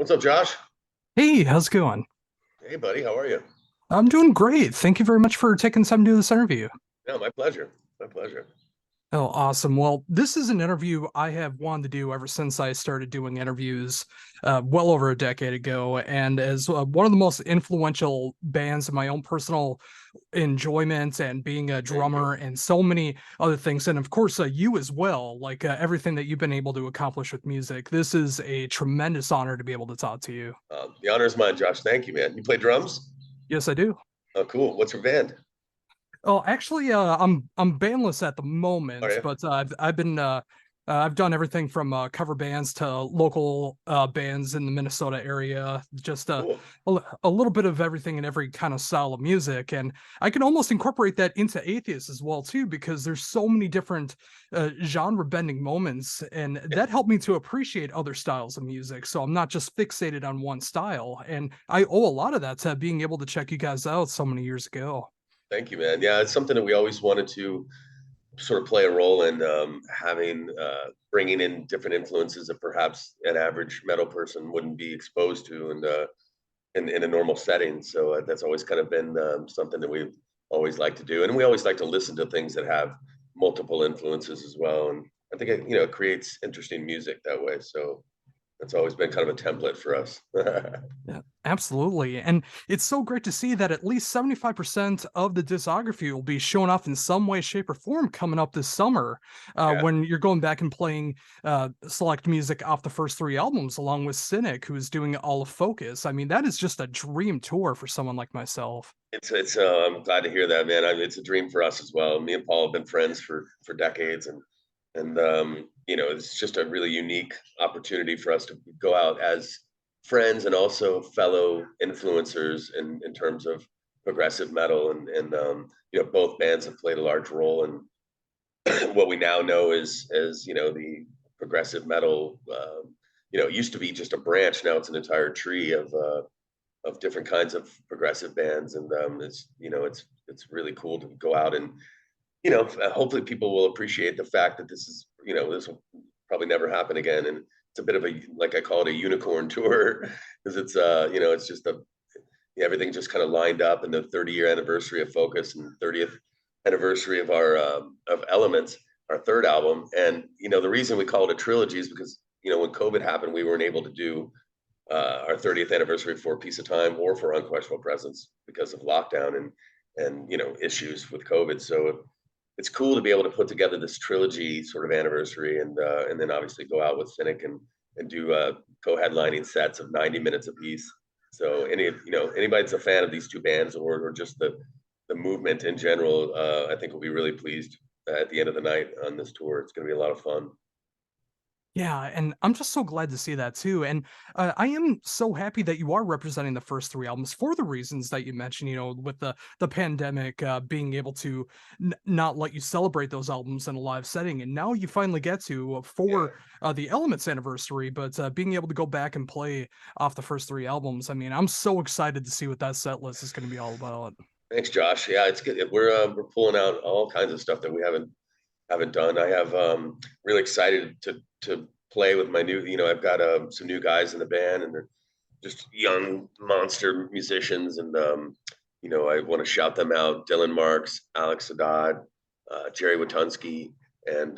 What's up, Josh? Hey, how's it going? Hey, buddy, how are you? I'm doing great. Thank you very much for taking time to do this interview. No, my pleasure. My pleasure. Oh, awesome. Well, this is an interview I have wanted to do ever since I started doing interviews well over a decade ago. And as one of the most influential bands in my own personal enjoyment and being a Thank you. drummer and so many other things. And of course, you as well, like everything that you've been able to accomplish with music. This is a tremendous honor to be able to talk to you. The honor is mine, Josh. Thank you, man. You play drums? Yes, I do. Oh, cool. What's your band? Oh, actually, I'm bandless at the Are moment, you? but I've done everything from cover bands to local bands in the Minnesota area. Just Cool. a little bit of everything and every kind of style of music, and I can almost incorporate that into Atheist as well too, because there's so many different genre bending moments, and Yeah. that helped me to appreciate other styles of music. So I'm not just fixated on one style, and I owe a lot of that to being able to check you guys out so many years ago. Thank you, man. Yeah, it's something that we always wanted to sort of play a role in having bringing in different influences that perhaps an average metal person wouldn't be exposed to, and in a normal setting. So that's always kind of been something that we've always liked to do, and we always like to listen to things that have multiple influences as well. And I think it creates interesting music that way. So that's always been kind of a template for us. Yeah, absolutely. And it's so great to see that at least 75% of the discography will be showing off in some way, shape, or form coming up this summer Yeah, when you're going back and playing select music off the first three albums, along with Cynic, who is doing all of Focus. I mean, that is just a dream tour for someone like myself. it's. I'm glad to hear that, man. It's a dream for us as well. Me and Paul have been friends for decades, and it's just a really unique opportunity for us to go out as friends and also fellow influencers in terms of progressive metal, and both bands have played a large role in what we now know as the progressive metal. It used to be just a branch. Now it's an entire tree of different kinds of progressive bands, and it's really cool to go out and hopefully people will appreciate the fact that this will probably never happen again, and it's a bit of a, like I call it, a unicorn tour because it's just everything just kind of lined up, and the 30-year anniversary of Focus and 30th anniversary of our of Elements, our third album. And the reason we call it a trilogy is because when COVID happened, we weren't able to do our 30th anniversary for Piece of Time or for Unquestionable Presence because of lockdown and issues with COVID. So it's cool to be able to put together this trilogy sort of anniversary, and then obviously go out with Cynic and do co-headlining sets of 90 minutes apiece. So anybody that's a fan of these two bands, or just the movement in general, I think will be really pleased at the end of the night on this tour. It's going to be a lot of fun. Yeah, and I'm just so glad to see that too. And I am so happy that you are representing the first three albums for the reasons that you mentioned. You know, with the pandemic being able to not let you celebrate those albums in a live setting, and now you finally get to Yeah. for the Elements anniversary, but being able to go back and play off the first three albums. I mean, I'm so excited to see what that set list is going to be all about. Thanks, Josh. Yeah, it's good. We're pulling out all kinds of stuff that we haven't done. I have really excited to play with my new. I've got some new guys in the band, and they're just young monster musicians, and I want to shout them out: Dylan Marks, Alex Haddad, Jerry Watunsky, and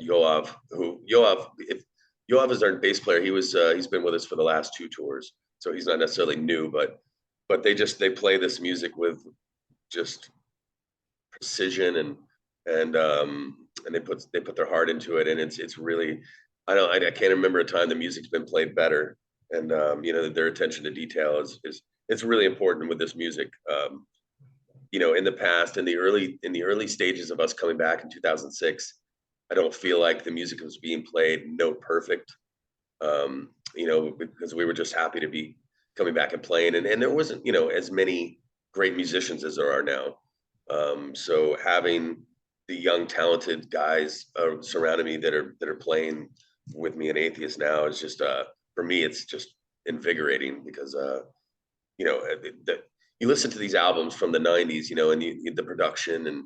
Yoav. If Yoav is our bass player, he's been with us for the last two tours, so he's not necessarily new, but they play this music with just precision, and they put their heart into it, and it's really, I can't remember a time the music's been played better, and their attention to detail is it's really important with this music. In the past, in the early stages of us coming back in 2006, I don't feel like the music was being played note perfect, because we were just happy to be coming back and playing, and there wasn't as many great musicians as there are now. So having the young talented guys surrounding me that are playing with me in Atheist now is just for me, it's just invigorating because you listen to these albums from the 90s, and the production and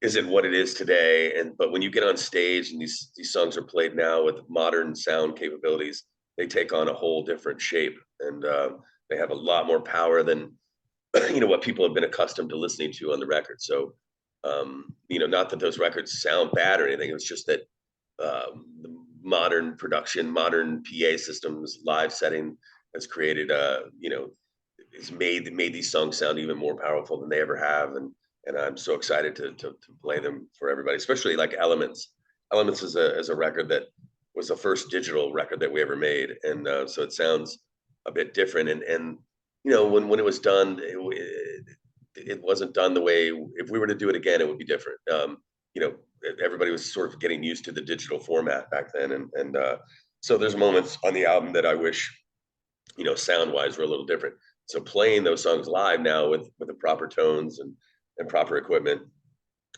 isn't what it is today. But when you get on stage and these songs are played now with modern sound capabilities, they take on a whole different shape, and they have a lot more power than what people have been accustomed to listening to on the record. So not that those records sound bad or anything. It's just that the modern production, modern PA systems, live setting has created it's made these songs sound even more powerful than they ever have, and I'm so excited to play them for everybody, especially like Elements. Elements is a record that was the first digital record that we ever made, and so it sounds a bit different. And when it was done, it wasn't done the way. If we were to do it again, it would be different. You know, everybody was sort of getting used to the digital format back then, and so there's moments on the album that I wish sound wise were a little different. So playing those songs live now with the proper tones and proper equipment,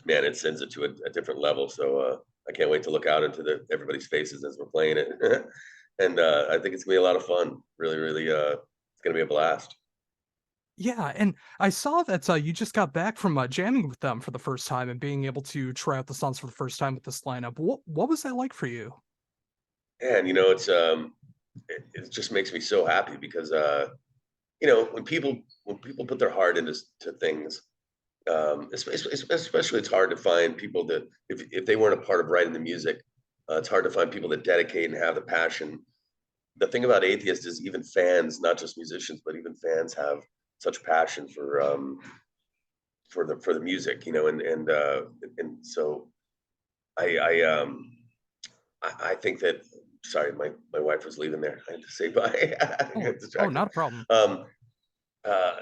man, it sends it to a different level. So I can't wait to look out into everybody's faces as we're playing it, and I think it's gonna be a lot of fun. Really, really, it's gonna be a blast. Yeah, and I saw that you just got back from jamming with them for the first time and being able to try out the songs for the first time with this lineup. What was that like for you? And it just makes me so happy because when people put their heart into things, especially it's hard to find people that if they weren't a part of writing the music, it's hard to find people that dedicate and have the passion. The thing about Atheist is even fans, not just musicians, but even fans have such passion for the music, and so I I um I think that. Sorry, my wife was leaving there. I had to say bye. I Oh, got oh, distracted. not a problem. Uh,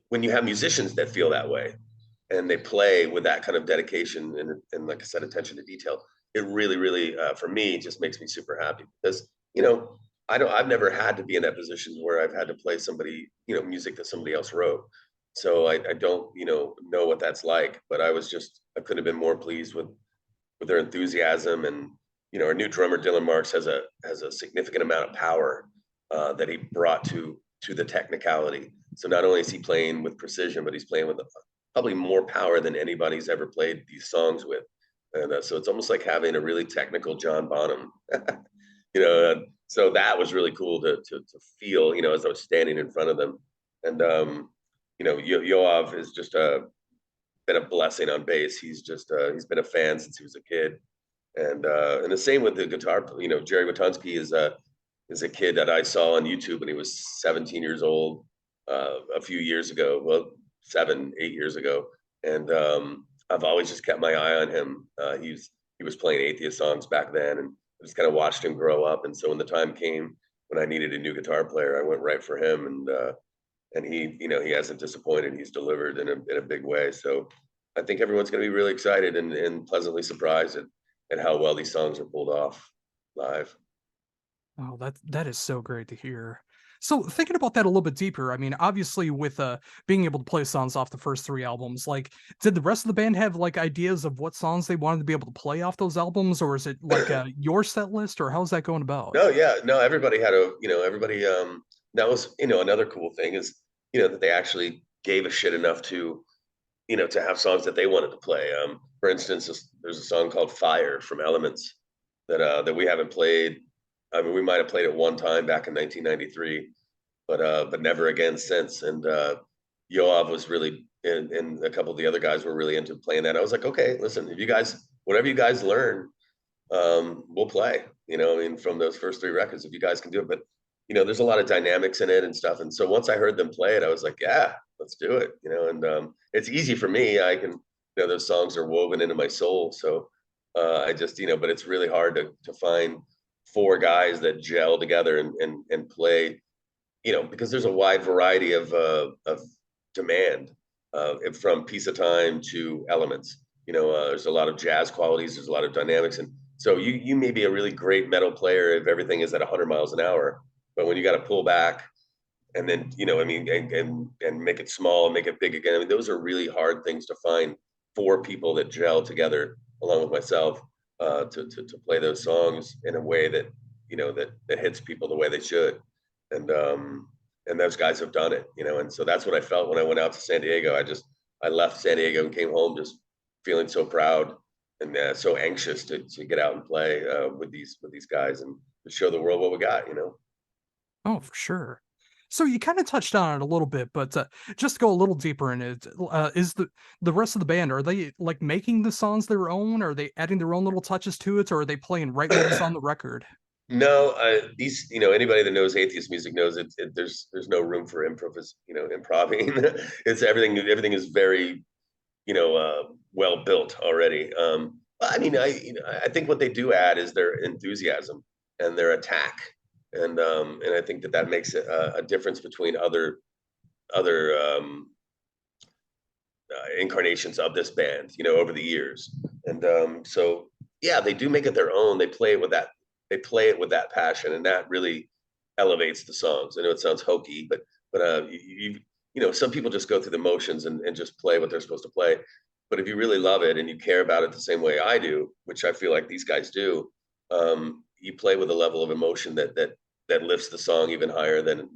when you have musicians that feel that way and they play with that kind of dedication and like I said, attention to detail, it really, really, for me, just makes me super happy because, I've never had to be in that position where I've had to play somebody, music that somebody else wrote. So I don't, know what that's like, but I couldn't have been more pleased with their enthusiasm. And our new drummer Dylan Marks has a significant amount of power that he brought to the technicality. So not only is he playing with precision, but he's playing with probably more power than anybody's ever played these songs with. And so it's almost like having a really technical John Bonham. So that was really cool to feel, as I was standing in front of them. And Yoav is just been a blessing on bass. He's been a fan since he was a kid, and the same with the guitar. Jerry Watunsky is a kid that I saw on YouTube when he was 17 years old a few years ago. Well, 7, 8 years ago, and I've always just kept my eye on him. He was playing Atheist songs back then, and I just kind of watched him grow up. And so when the time came when I needed a new guitar player, I went right for him, and he hasn't disappointed. He's delivered in a big way. So I think everyone's going to be really excited and pleasantly surprised at how well these songs are pulled off live. Oh, that is so great to hear. So thinking about that a little bit deeper, I mean, obviously with being able to play songs off the first three albums, like did the rest of the band have like ideas of what songs they wanted to be able to play off those albums, or is it like your set list, or how's that going about? No, yeah, no, everybody had everybody, that was, another cool thing is, that they actually gave a shit enough to have songs that they wanted to play. For instance, there's a song called Fire from Elements that we haven't played. I mean, we might have played it one time back in 1993, but never again since. And Yoav was really, and a couple of the other guys were really into playing that. I was like, okay, listen, if you guys, whatever you guys learn, we'll play. I mean, from those first three records, if you guys can do it. But there's a lot of dynamics in it and stuff. And so once I heard them play it, I was like, yeah, let's do it. And it's easy for me. I can, those songs are woven into my soul. So I just, but it's really hard to find four guys that gel together and play, because there's a wide variety of demand from Piece of Time to Elements. There's a lot of jazz qualities, there's a lot of dynamics, and so you may be a really great metal player if everything is at 100 miles an hour, but when you got to pull back and then I mean, and make it small and make it big again. I mean, those are really hard things to find for people that gel together, along with myself, to play those songs in a way that that hits people the way they should, and those guys have done it, and so that's what I felt when I went out to San Diego. I left San Diego and came home just feeling so proud and so anxious to get out and play with these guys, and show the world what we got, you know. Oh, for sure. So you kind of touched on it a little bit, but just to go a little deeper in it, is the rest of the band, are they like making the songs their own? Are they adding their own little touches to it, or are they playing right what was on the record? No, these, you know, anybody that knows atheist music knows there's no room for improving. It's everything. Everything is very, well built already. I mean, I think what they do add is their enthusiasm and their attack, and I think that that makes a difference between other incarnations of this band, over the years. And so, yeah, they do make it their own. They play it with that. They play it with that passion, and that really elevates the songs. I know it sounds hokey, but some people just go through the motions and just play what they're supposed to play. But if you really love it and you care about it the same way I do, which I feel like these guys do, you play with a level of emotion that lifts the song even higher than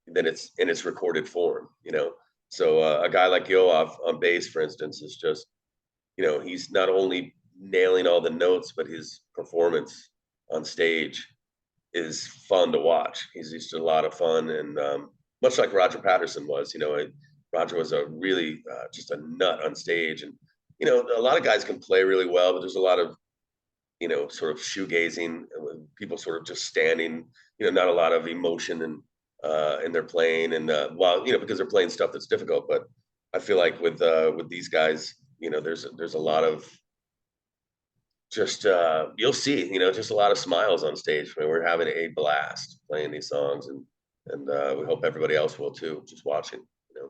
it's in its recorded form. So a guy like Yoav on bass, for instance, is just, he's not only nailing all the notes, but his performance on stage is fun to watch. He's just a lot of fun, and much like Roger Patterson was, Roger was a really just a nut on stage, and a lot of guys can play really well, but there's a lot of sort of shoegazing, people sort of just standing, not a lot of emotion and they're playing, and while because they're playing stuff that's difficult. But I feel like with these guys, there's a lot of just you'll see, just a lot of smiles on stage. I mean, we're having a blast playing these songs, and we hope everybody else will too, just watching. You know.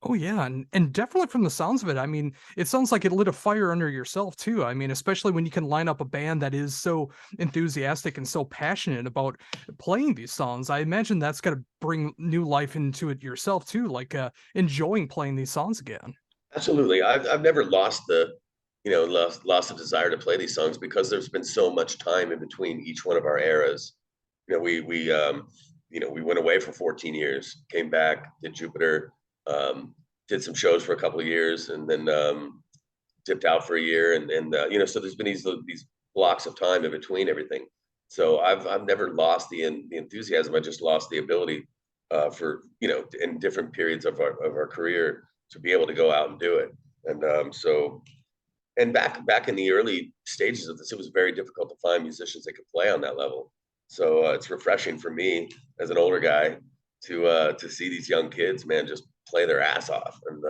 Oh yeah, and definitely from the sounds of it, I mean, it sounds like it lit a fire under yourself too. I mean, especially when you can line up a band that is so enthusiastic and so passionate about playing these songs. I imagine that's got to bring new life into it yourself too, like enjoying playing these songs again. Absolutely, I've never lost lost the desire to play these songs because there's been so much time in between each one of our eras. We went away for 14 years, came back, did Jupiter, um, did some shows for a couple of years, and then dipped out for a year, and so there's been these blocks of time in between everything. So I've never lost the enthusiasm. I just lost the ability for in different periods of our career to be able to go out and do it. And and back in the early stages of this, it was very difficult to find musicians that could play on that level. So it's refreshing for me as an older guy to see these young kids, man, just play their ass off. And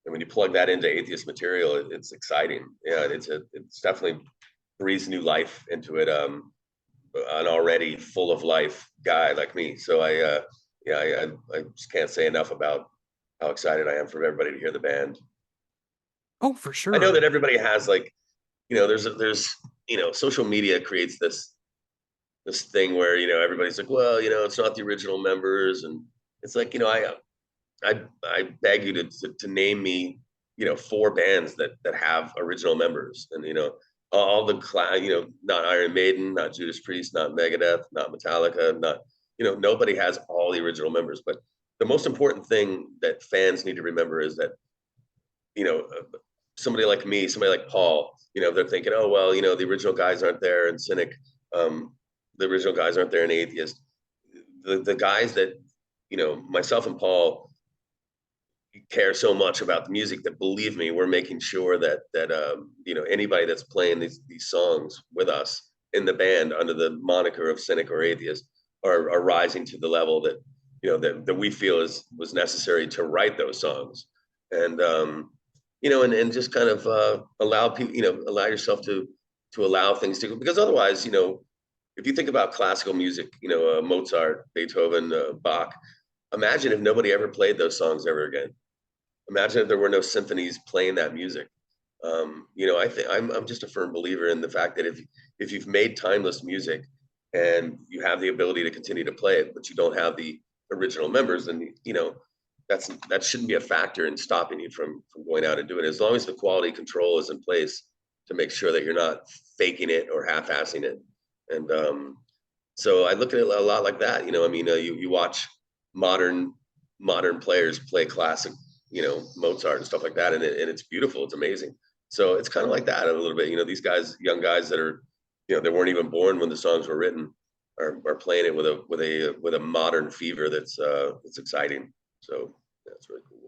when you plug that into atheist material, it's exciting. Yeah, it's definitely breathes new life into it. An already full of life guy like me. So I just can't say enough about how excited I am for everybody to hear the band. Oh, for I know that sure. everybody has like, there's social media creates this thing where everybody's like, well, it's not the original members, and it's like, I beg you to name me, four bands that have original members, and all the not Iron Maiden, not Judas Priest, not Megadeth, not Metallica, not nobody has all the original members. But the most important thing that fans need to remember is that you know somebody like me, somebody like Paul, they're thinking, oh well, the original guys aren't there, and Cynic, the original guys aren't there, and Atheist. The guys that myself and Paul care so much about the music that, believe me, we're making sure that anybody that's playing these songs with us in the band under the moniker of Cynic or Atheist are rising to the level that we feel was necessary to write those songs. And and just kind of allow people, allow yourself to allow things to go, because otherwise, if you think about classical music, Mozart, Beethoven, Bach, imagine if nobody ever played those songs ever again. Imagine if there were no symphonies playing that music. I think I'm just a firm believer in the fact that if you've made timeless music and you have the ability to continue to play it, but you don't have the original members, then that shouldn't be a factor in stopping you from going out and doing it. As long as the quality control is in place to make sure that you're not faking it or half-assing it. And so I look at it a lot like that. You watch modern modern players play classic, Mozart and stuff like that, and it's beautiful. It's amazing. So it's kind of like that a little bit. These guys, young guys that are, they weren't even born when the songs were written, are playing it with a modern fever that's exciting. So that's really cool.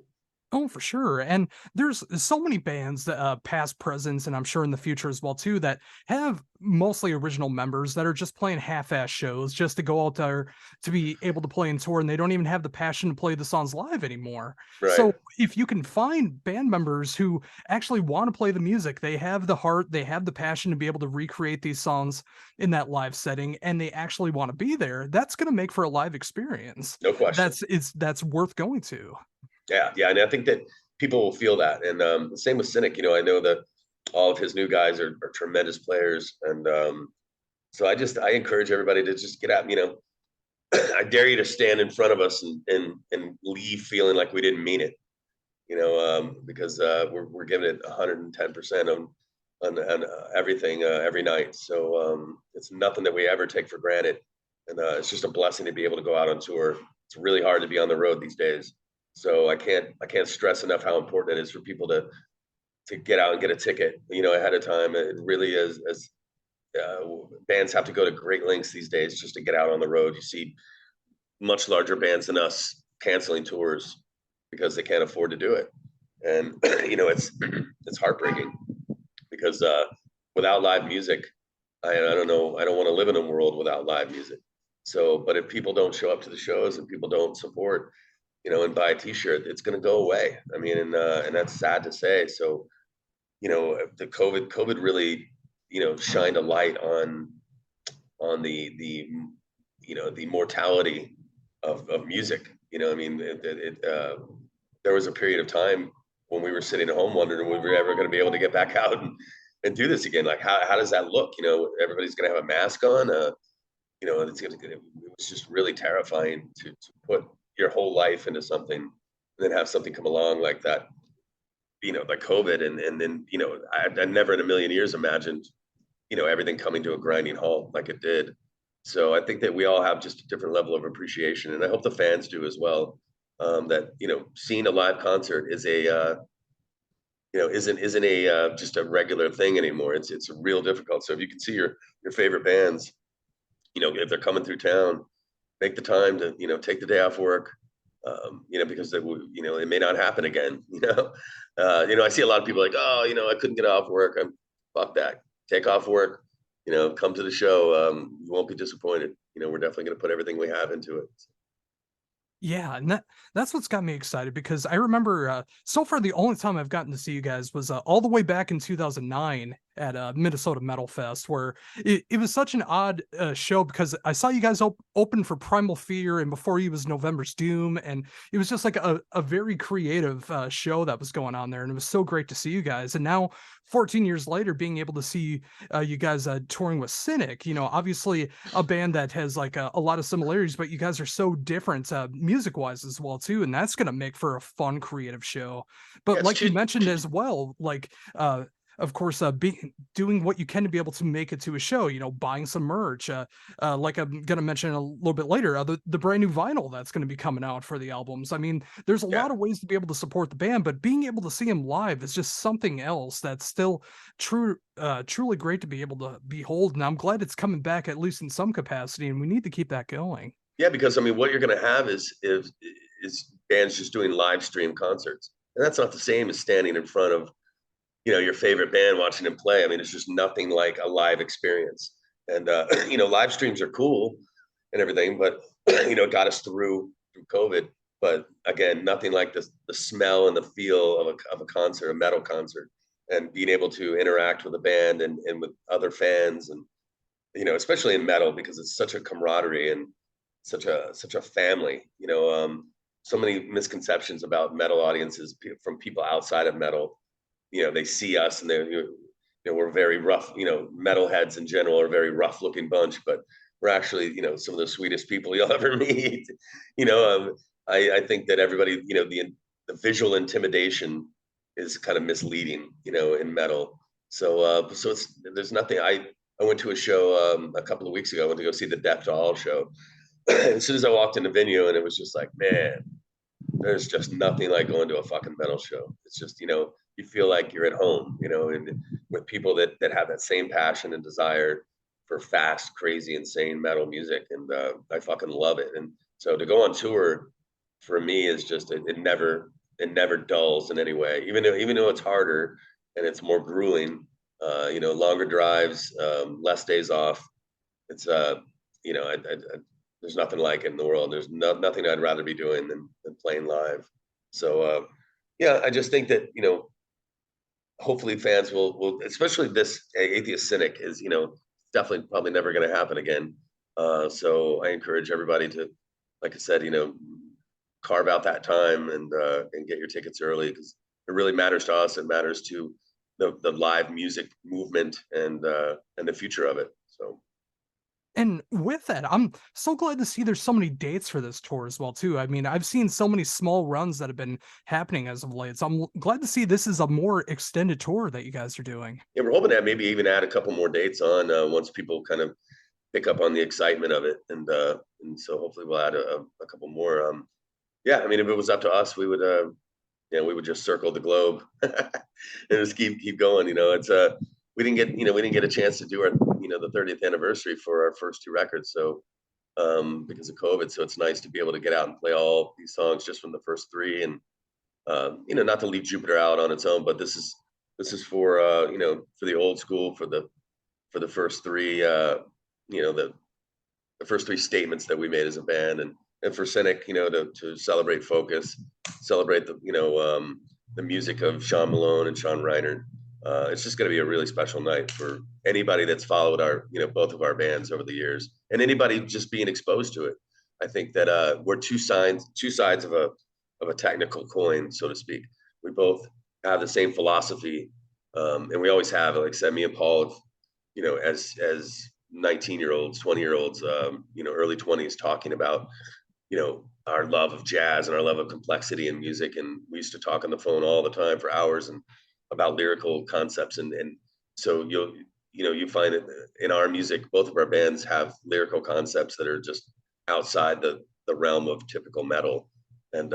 Oh, for sure. And there's so many bands that past, presents, and I'm sure in the future as well too, that have mostly original members that are just playing half-ass shows just to go out there to be able to play and tour, and they don't even have the passion to play the songs live anymore. Right. So if you can find band members who actually want to play the music, they have the heart, they have the passion to be able to recreate these songs in that live setting, and they actually want to be there, that's going to make for a live experience. No question. That's worth going to. Yeah, yeah, and I think that people will feel that, and the same with Cynic. I know that all of his new guys are tremendous players, and so I encourage everybody to just get out. I dare you to stand in front of us and leave feeling like we didn't mean it. Because we're giving it 110% on everything every night. So it's nothing that we ever take for granted, and it's just a blessing to be able to go out on tour. It's really hard to be on the road these days. So I can't stress enough how important it is for people to get out and get a ticket, ahead of time. It really is. As bands have to go to great lengths these days just to get out on the road. You see much larger bands than us canceling tours because they can't afford to do it, and it's heartbreaking because without live music, I don't know. I don't want to live in a world without live music. So, but if people don't show up to the shows and people don't support, and buy a T-shirt, it's going to go away. I mean, and that's sad to say. So, the COVID really, shined a light on the mortality of music. I mean, there was a period of time when we were sitting at home wondering if we were ever going to be able to get back out and do this again. Like, how does that look? Everybody's going to have a mask on. It was just really terrifying to put your whole life into something and then have something come along like that, like COVID. And then, I never in a million years imagined, everything coming to a grinding halt like it did. So I think that we all have just a different level of appreciation, and I hope the fans do as well. That seeing a live concert is isn't a just a regular thing anymore. It's real difficult. So if you can see your favorite bands, if they're coming through town, make the time to take the day off work, because it may not happen again. I see a lot of people like, oh, I couldn't get off work. Fuck that. Take off work. Come to the show. You won't be disappointed. We're definitely going to put everything we have into it. Yeah, and that's what's got me excited because I remember so far the only time I've gotten to see you guys was all the way back in 2009 at Minnesota Metal Fest, where it was such an odd show because I saw you guys open for Primal Fear, and before you was November's Doom, and it was just like a very creative show that was going on there, and it was so great to see you guys. And now 14 years later, being able to see you guys touring with Cynic, obviously a band that has like a lot of similarities, but you guys are so different music wise as well too, and that's going to make for a fun creative show. Yeah, But it's like you just, mentioned as well, like of course doing what you can to be able to make it to a show, buying some merch, like I'm going to mention a little bit later, the brand new vinyl that's going to be coming out for the albums. I mean, there's a yeah. lot of ways to be able to support the band, but being able to see them live is just something else that's still truly great to be able to behold, and I'm glad it's coming back at least in some capacity, and we need to keep that going. Yeah, because I mean, what you're going to have is bands just doing live stream concerts, and that's not the same as standing in front of your favorite band, watching them play. I mean, it's just nothing like a live experience. And live streams are cool and everything, but it got us through COVID. But again, nothing like the smell and the feel of a concert, a metal concert, and being able to interact with a band and with other fans, and especially in metal, because it's such a camaraderie and such a family. So many misconceptions about metal audiences from people outside of metal. They see us and we're very rough. Metalheads in general are a very rough looking bunch, but we're actually some of the sweetest people you'll ever meet. I think that everybody, the visual intimidation is kind of misleading, in metal. So there's nothing. I went to a show a couple of weeks ago. I went to go see the Death to All show. As soon as I walked in the venue, and it was just like, man, there's just nothing like going to a fucking metal show. It's just, you feel like you're at home, and with people that have that same passion and desire, for fast, crazy, insane metal music, and I fucking love it. And so to go on tour for me is just it never dulls in any way. Even though it's harder and it's more grueling, longer drives, less days off. It's there's nothing like it in the world. There's nothing I'd rather be doing than playing live. So yeah, I just think that hopefully fans will, especially this atheist cynic is, definitely probably never going to happen again. So I encourage everybody to, like I said, carve out that time and get your tickets early, because it really matters to us. It matters to the live music movement and the future of it. So And with that, I'm so glad to see there's so many dates for this tour as well too. I mean, I've seen so many small runs that have been happening as of late. So I'm glad to see this is a more extended tour that you guys are doing. yeah, we're hoping to maybe even add a couple more dates on once people kind of pick up on the excitement of it, and so hopefully we'll add a couple more. Yeah, I mean, if it was up to us, we would just circle the globe and just keep going. It's we didn't get a chance to do our the 30th anniversary for our first two records, so because of COVID. So it's nice to be able to get out and play all these songs just from the first three, and not to leave Jupiter out on its own, but this is for for the old school, for the first three the first three statements that we made as a band, and for Cynic, to celebrate Focus, celebrate the music of Sean Malone and Sean Reiner. It's just going to be a really special night for anybody that's followed our, both of our bands over the years, and anybody just being exposed to it. I think that we're two sides of a technical coin, so to speak. We both have the same philosophy, and we always have. Like I said, me and Paul have, as 19-year-olds, 20-year-olds, early 20s, talking about, our love of jazz and our love of complexity in music. And we used to talk on the phone all the time for hours and about lyrical concepts. And so you find it in our music, both of our bands have lyrical concepts that are just outside the realm of typical metal. And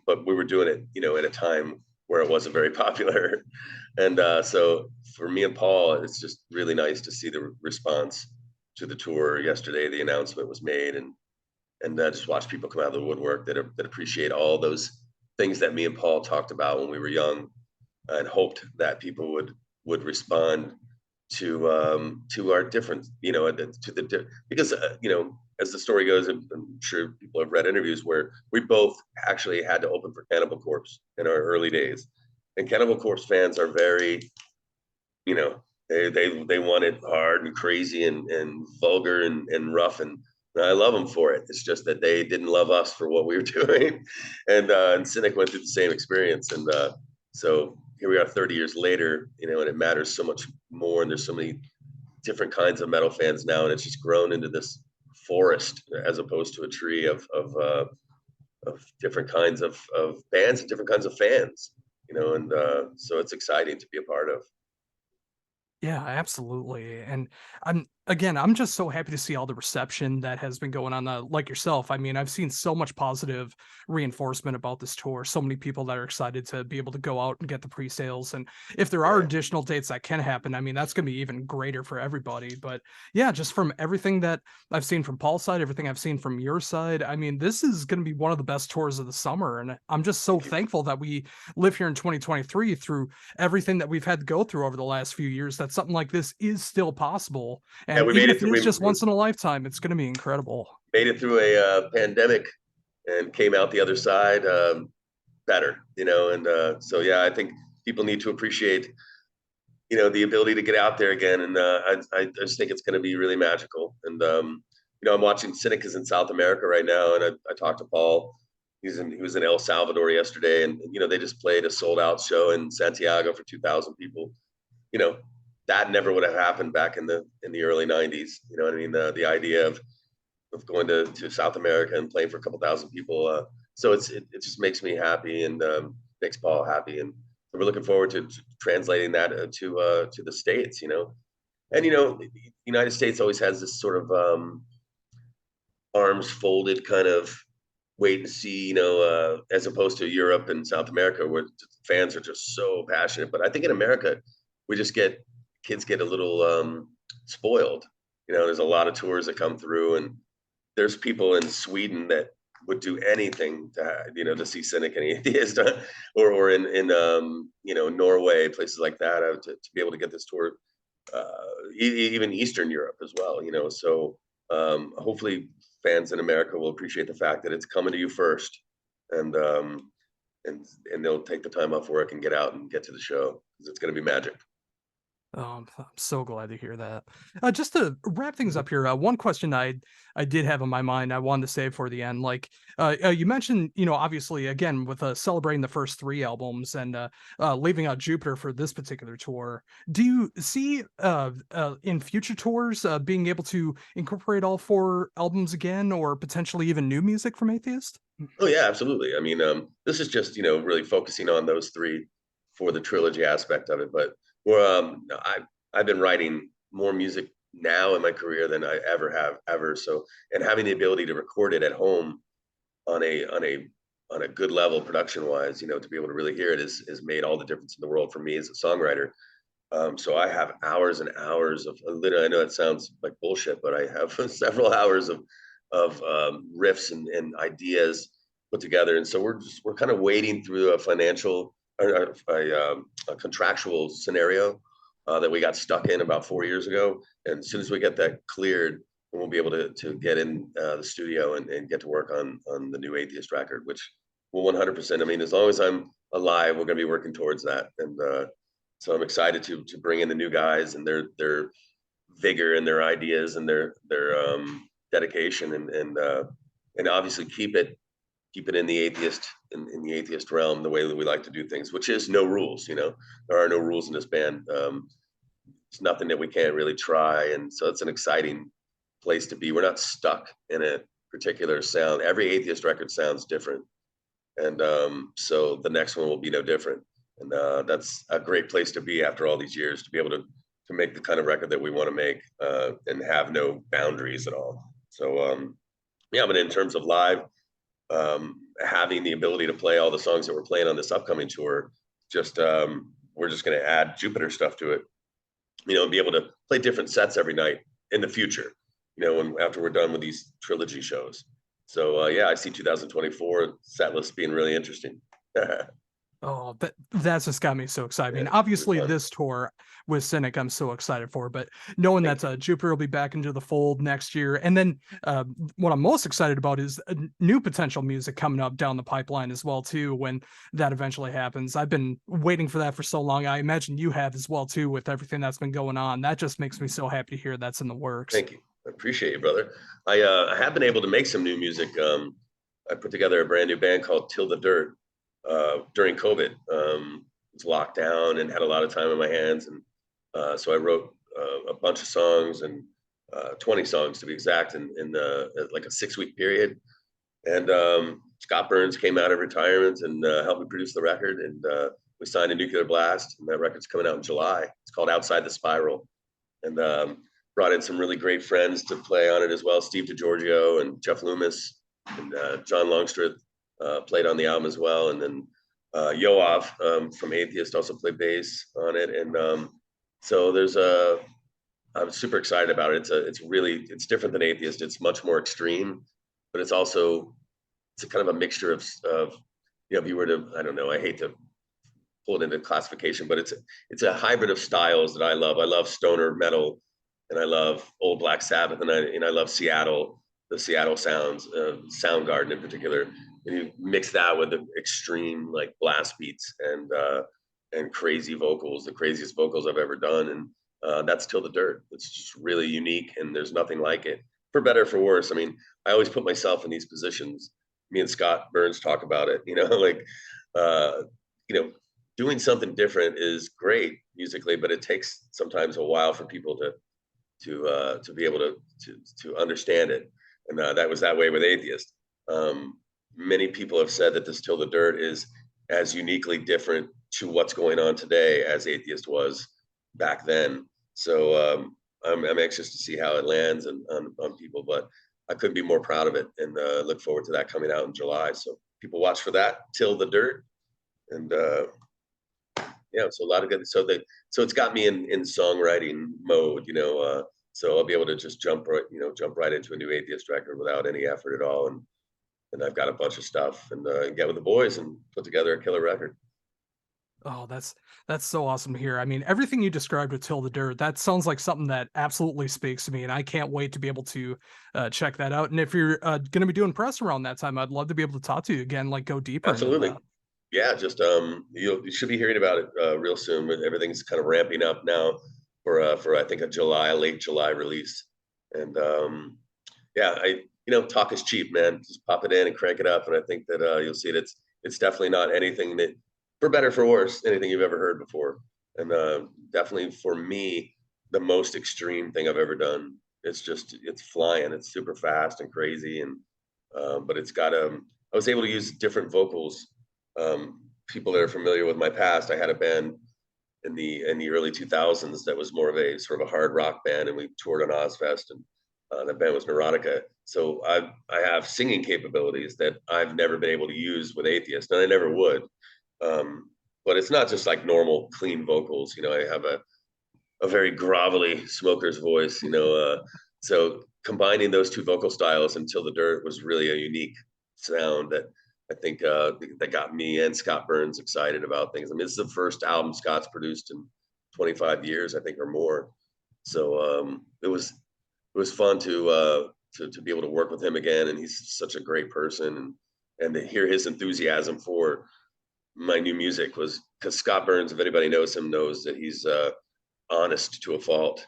but we were doing it, at a time where it wasn't very popular. And so for me and Paul, it's just really nice to see the response to the tour yesterday. The announcement was made, and just watch people come out of the woodwork that appreciate all those things that me and Paul talked about when we were young, and hoped that people would respond to our different, because as the story goes, I'm sure people have read interviews where we both actually had to open for Cannibal Corpse in our early days, and Cannibal Corpse fans are very, they want it hard and crazy and vulgar and rough, and I love them for it. It's just that they didn't love us for what we were doing, and Cynic went through the same experience, and so here we are 30 years later, and it matters so much more, and there's so many different kinds of metal fans now, and it's just grown into this forest as opposed to a tree of different kinds of bands and different kinds of fans, and so it's exciting to be a part of. Yeah, absolutely. And I'm just so happy to see all the reception that has been going on. Like yourself, I mean, I've seen so much positive reinforcement about this tour. So many people that are excited to be able to go out and get the pre-sales. And if there are Yeah. additional dates that can happen, I mean, that's going to be even greater for everybody. But yeah, just from everything that I've seen from Paul's side, everything I've seen from your side, I mean, this is going to be one of the best tours of the summer. And I'm just so Thank you. thankful that we live here in 2023 through everything that we've had to go through over the last few years, that something like this is still possible. Yeah, And we even made if it it through. is We just once in a lifetime, it's going to be incredible. made it through a pandemic and came out the other side better, and so yeah, I think people need to appreciate, the ability to get out there again, and I just think it's going to be really magical. And I'm watching Cynic is in South America right now, and I talked to Paul. He was in El Salvador yesterday, and they just played a sold out show in Santiago for 2,000 people. You know, that never would have happened back in the early 90s. You know what I mean? The idea of going to South America and playing for a couple thousand people. So it just makes me happy, and makes Paul happy, and so we're looking forward to translating that to the States. And the United States always has this sort of arms folded kind of wait and see, as opposed to Europe and South America, where fans are just so passionate. But I think in America, we just kids get a little spoiled. There's a lot of tours that come through, and there's people in Sweden that would do anything to see Cynic and Atheist, or in Norway, places like that, to be able to get this tour, even Eastern Europe as well. So hopefully fans in America will appreciate the fact that it's coming to you first, and and they'll take the time off work and get out and get to the show, because it's going to be magic. I'm so glad to hear that. Just to wrap things up here, one question I did have in my mind, I wanted to save for the end. Like, you mentioned, obviously, again, with celebrating the first three albums and leaving out Jupiter for this particular tour. Do you see in future tours being able to incorporate all four albums again, or potentially even new music from Atheist? Oh yeah, absolutely. I mean, this is just really focusing on those three for the trilogy aspect of it. But I've been writing more music now in my career than I ever have ever. So, and having the ability to record it at home on a good level production wise, to be able to really hear it is made all the difference in the world for me as a songwriter. So I have hours and hours of literally. I know it sounds like bullshit, but I have several hours of riffs and ideas put together. And so we're kind of wading through a financial or a contractual scenario that we got stuck in about 4 years ago. And as soon as we get that cleared, we'll be able to get in the studio and get to work on the new Atheist record, which will 100%. I mean, as long as I'm alive, we're going to be working towards that. And so I'm excited to bring in the new guys and their vigor and their ideas and their dedication, and obviously keep it in the atheist realm, the way that we like to do things, which is no rules. There are no rules in this band. It's nothing that we can't really try, and so it's an exciting place to be. We're not stuck in a particular sound. Every Atheist record sounds different, and so the next one will be no different. And that's a great place to be after all these years, to be able to make the kind of record that we want to make, and have no boundaries at all. So yeah, but in terms of live, having the ability to play all the songs that we're playing on this upcoming tour, just we're just going to add Jupiter stuff to it, and be able to play different sets every night in the future, after we're done with these trilogy shows. So yeah, I see 2024 set list being really interesting. Oh, that's just got me so excited. I Yeah, mean, it'll be obviously, fun. this tour with Cynic, I'm so excited for. But knowing Thank that you. Jupiter will be back into the fold next year, and then what I'm most excited about is new potential music coming up down the pipeline as well too. When that eventually happens, I've been waiting for that for so long. I imagine you have as well too, with everything that's been going on. That just makes me so happy to hear that's in the works. Thank you. I appreciate you, brother. I have been able to make some new music. I put together a brand new band called Till the Dirt during COVID. Was locked down and had a lot of time in my hands, and so I wrote a bunch of songs, and 20 songs to be exact, in like a 6 week period. And Scott Burns came out of retirement and helped me produce the record, and we signed a Nuclear Blast, and that record's coming out in July. It's called Outside the Spiral, and brought in some really great friends to play on it as well. Steve DiGiorgio and Jeff Loomis and John Longstreth played on the album as well. And then Yoav from Atheist also played bass on it. And so I'm super excited about it. It's different than Atheist. It's much more extreme, but it's a kind of a mixture of if you were to, I don't know, I hate to pull it into classification, but it's a hybrid of styles that I love. I love stoner metal, and I love old Black Sabbath, and I love Seattle, the Seattle sounds, Soundgarden in particular. And you mix that with the extreme like blast beats and crazy vocals, the craziest vocals I've ever done, and that's Till the Dirt. It's just really unique, and there's nothing like it, for better or for worse. I mean, I always put myself in these positions. Me and Scott Burns talk about it, like uh, you know, doing something different is great musically, but it takes sometimes a while for people to be able to understand it. And that was that way with Atheist. Many people have said that this Till the Dirt is as uniquely different to what's going on today as Atheist was back then. So I'm anxious to see how it lands on people, but I couldn't be more proud of it, and look forward to that coming out in July. So people watch for that, Till the Dirt. And yeah, so a lot of good. So it's got me in songwriting mode. So I'll be able to just jump right into a new Atheist record without any effort at all. And I've got a bunch of stuff and get with the boys and put together a killer record. Oh, that's so awesome to hear. I mean, everything you described with Till the Dirt, that sounds like something that absolutely speaks to me, and I can't wait to be able to check that out. And if you're going to be doing press around that time, I'd love to be able to talk to you again, like go deeper into Absolutely. that. Yeah, just you should be hearing about it real soon. Everything's kind of ramping up now for I think a late July release. And yeah, talk is cheap, man. Just pop it in and crank it up, and I think that you'll see it. It's definitely not anything that, for better for worse, anything you've ever heard before. And definitely for me, the most extreme thing I've ever done. It's flying. It's super fast and crazy, and but it's got I was able to use different vocals. People that are familiar with my past, I had a band in the early 2000s that was more of a sort of a hard rock band, and we toured on Ozfest, and that band was Neurotica. So I have singing capabilities that I've never been able to use with Atheist, and I never would. But it's not just like normal clean vocals. I have a very grovelly smoker's voice. So combining those two vocal styles until the dirt was really a unique sound that I think that got me and Scott Burns excited about things. I mean, it's the first album Scott's produced in 25 years, I think, or more. So it was fun to be able to work with him again, and he's such a great person, and to hear his enthusiasm for my new music was because Scott Burns, if anybody knows him, knows that he's honest to a fault.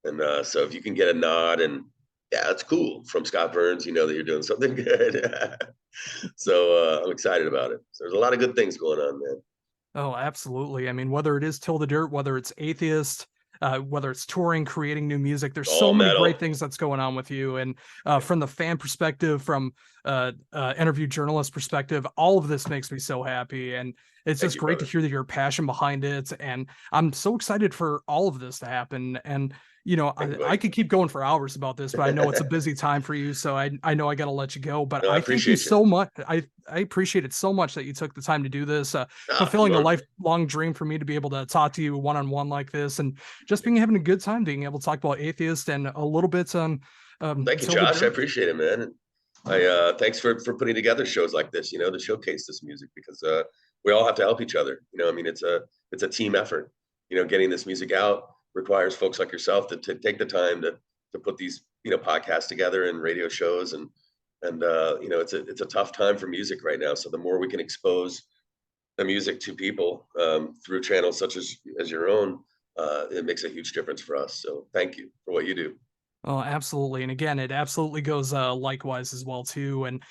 And so if you can get a nod and yeah, that's cool from Scott Burns, you know that you're doing something good. So I'm excited about it. So there's a lot of good things going on, man. Oh, absolutely. I mean, whether it is Till the Dirt, whether it's Atheist, whether it's touring, creating new music, there's so All many great metal. things that's going on with you. And from the fan perspective, from interview journalist perspective, all of this makes me so happy. And it's Thank just you, great to brother. hear that your passion behind it. And I'm so excited for all of this to happen. And Thank you, I buddy. could keep going for hours about this, but I know it's a busy time for you, so I know I got to let you go. But No, I I thank you appreciate you. so much. I appreciate it so much that you took the time to do this. Ah, Fulfilling a Lord, lifelong dream for me to be able to talk to you one on one like this, and just being having a good time being able to talk about Atheist and a little bit on thank you, Till the Josh. I Dirt. appreciate it, man. I thanks for putting together shows like this, to showcase this music because we all have to help each other. I mean, it's a team effort. Getting this music out requires folks like yourself to take the time to put these podcasts together and radio shows and it's a tough time for music right now. So the more we can expose the music to people through channels such as your own, it makes a huge difference for us. So thank you for what you do. Oh, absolutely. And again, it absolutely goes likewise as well too. And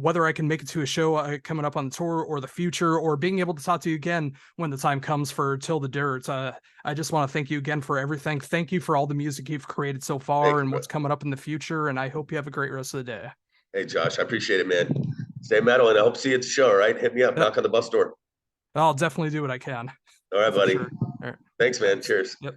whether I can make it to a show coming up on the tour or the future, or being able to talk to you again when the time comes for Till the Dirt, I just want to thank you again for everything. Thank you for all the music you've created so Thank far you, and brother. what's coming up in the future. And I hope you have a great rest of the day. Hey, Josh, I appreciate it, man. Stay metal, and I hope to see you at the show. All right, hit me up. Yep, Knock on the bus door. I'll definitely do what I can All right, for buddy. sure. All right, Thanks, man. thanks. Cheers. Yep.